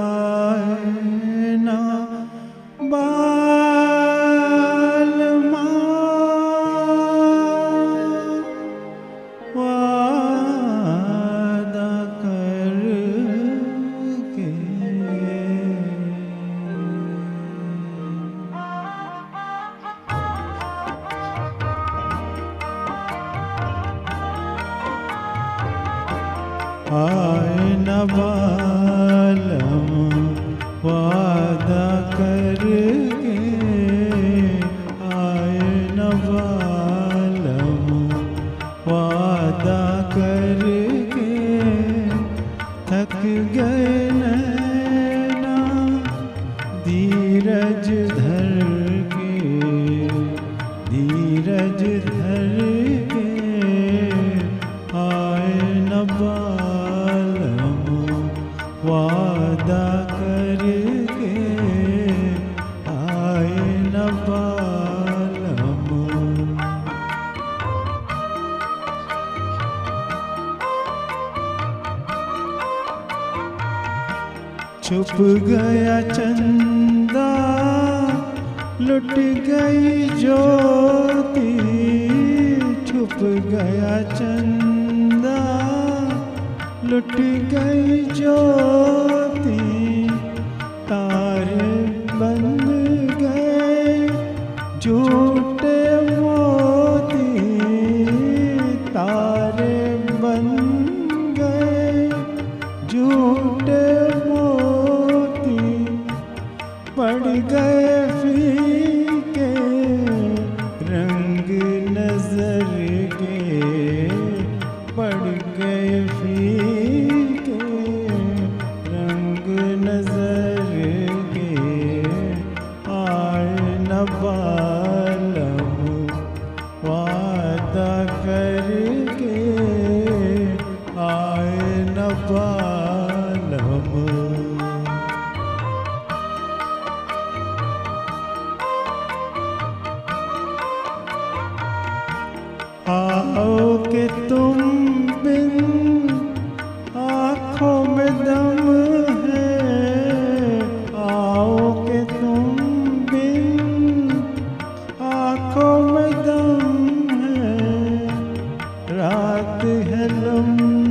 आना बालमा वादा करके आए न बालम वादा करके आए न बालम वादा करके थक गए नैना धीरज धर के धीरज धर के आए न बालम वादा करके आए न बालम। छुप गया चंदा लुट गई ज्योति छुप गया चंदा लुट गई ज्योति तारे बन गए झूठे मोती तारे बन गए झूठे मोती पड़ गए फीके रंग नजर के पड़ गए फीके रंग नजर के आए न बालम वादा करके आए न बालम। आओ के तुम बिन आँखों में दम है आओ के तुम बिन आँखों में दम है रात है लम्बी